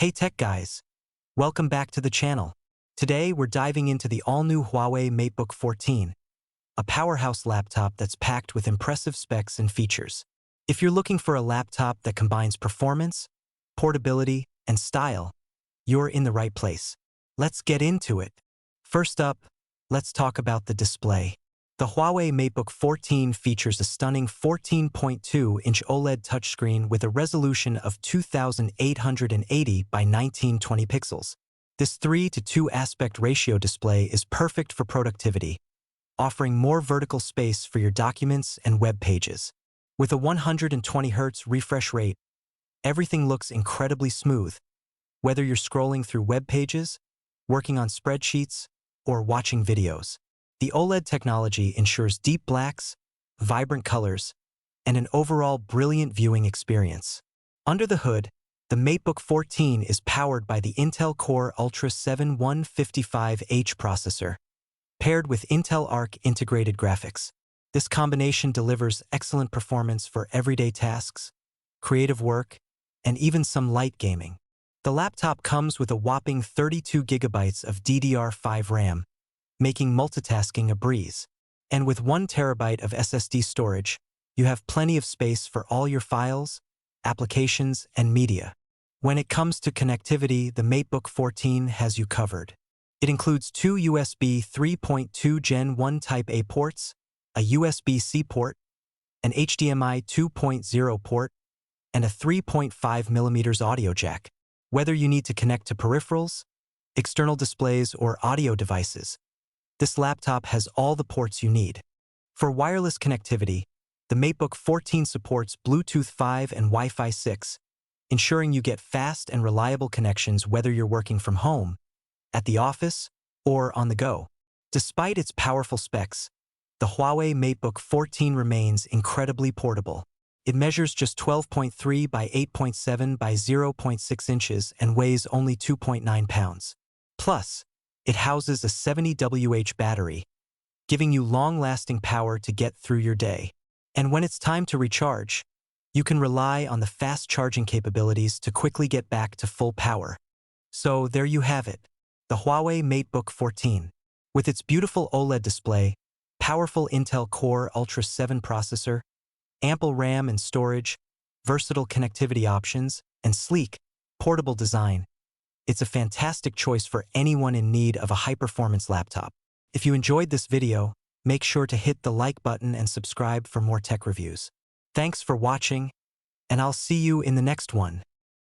Hey tech guys, welcome back to the channel. Today we're diving into the all-new Huawei Matebook 14, a powerhouse laptop that's packed with impressive specs and features. If you're looking for a laptop that combines performance, portability, and style, you're in the right place. Let's get into it. First up, let's talk about the display. The Huawei Matebook 14 features a stunning 14.2-inch OLED touchscreen with a resolution of 2880 by 1920 pixels. This 3:2 aspect ratio display is perfect for productivity, offering more vertical space for your documents and web pages. With a 120Hz refresh rate, everything looks incredibly smooth, whether you're scrolling through web pages, working on spreadsheets, or watching videos. The OLED technology ensures deep blacks, vibrant colors, and an overall brilliant viewing experience. Under the hood, the Matebook 14 is powered by the Intel Core Ultra 7 155H processor, paired with Intel Arc integrated graphics. This combination delivers excellent performance for everyday tasks, creative work, and even some light gaming. The laptop comes with a whopping 32 GB of DDR5 RAM, making multitasking a breeze. And with 1 TB of SSD storage, you have plenty of space for all your files, applications, and media. When it comes to connectivity, the Matebook 14 has you covered. It includes 2 USB 3.2 Gen 1 Type A ports, a USB-C port, an HDMI 2.0 port, and a 3.5mm audio jack. Whether you need to connect to peripherals, external displays, or audio devices, this laptop has all the ports you need. For wireless connectivity, the Matebook 14 supports Bluetooth 5 and Wi-Fi 6, ensuring you get fast and reliable connections whether you're working from home, at the office, or on the go. Despite its powerful specs, the Huawei Matebook 14 remains incredibly portable. It measures just 12.3 by 8.7 by 0.6 inches and weighs only 2.9 pounds. Plus, it houses a 70 Wh battery, giving you long-lasting power to get through your day. And when it's time to recharge, you can rely on the fast charging capabilities to quickly get back to full power. So there you have it, the Huawei Matebook 14. With its beautiful OLED display, powerful Intel Core Ultra 7 processor, ample RAM and storage, versatile connectivity options, and sleek, portable design, it's a fantastic choice for anyone in need of a high-performance laptop. If you enjoyed this video, make sure to hit the like button and subscribe for more tech reviews. Thanks for watching, and I'll see you in the next one.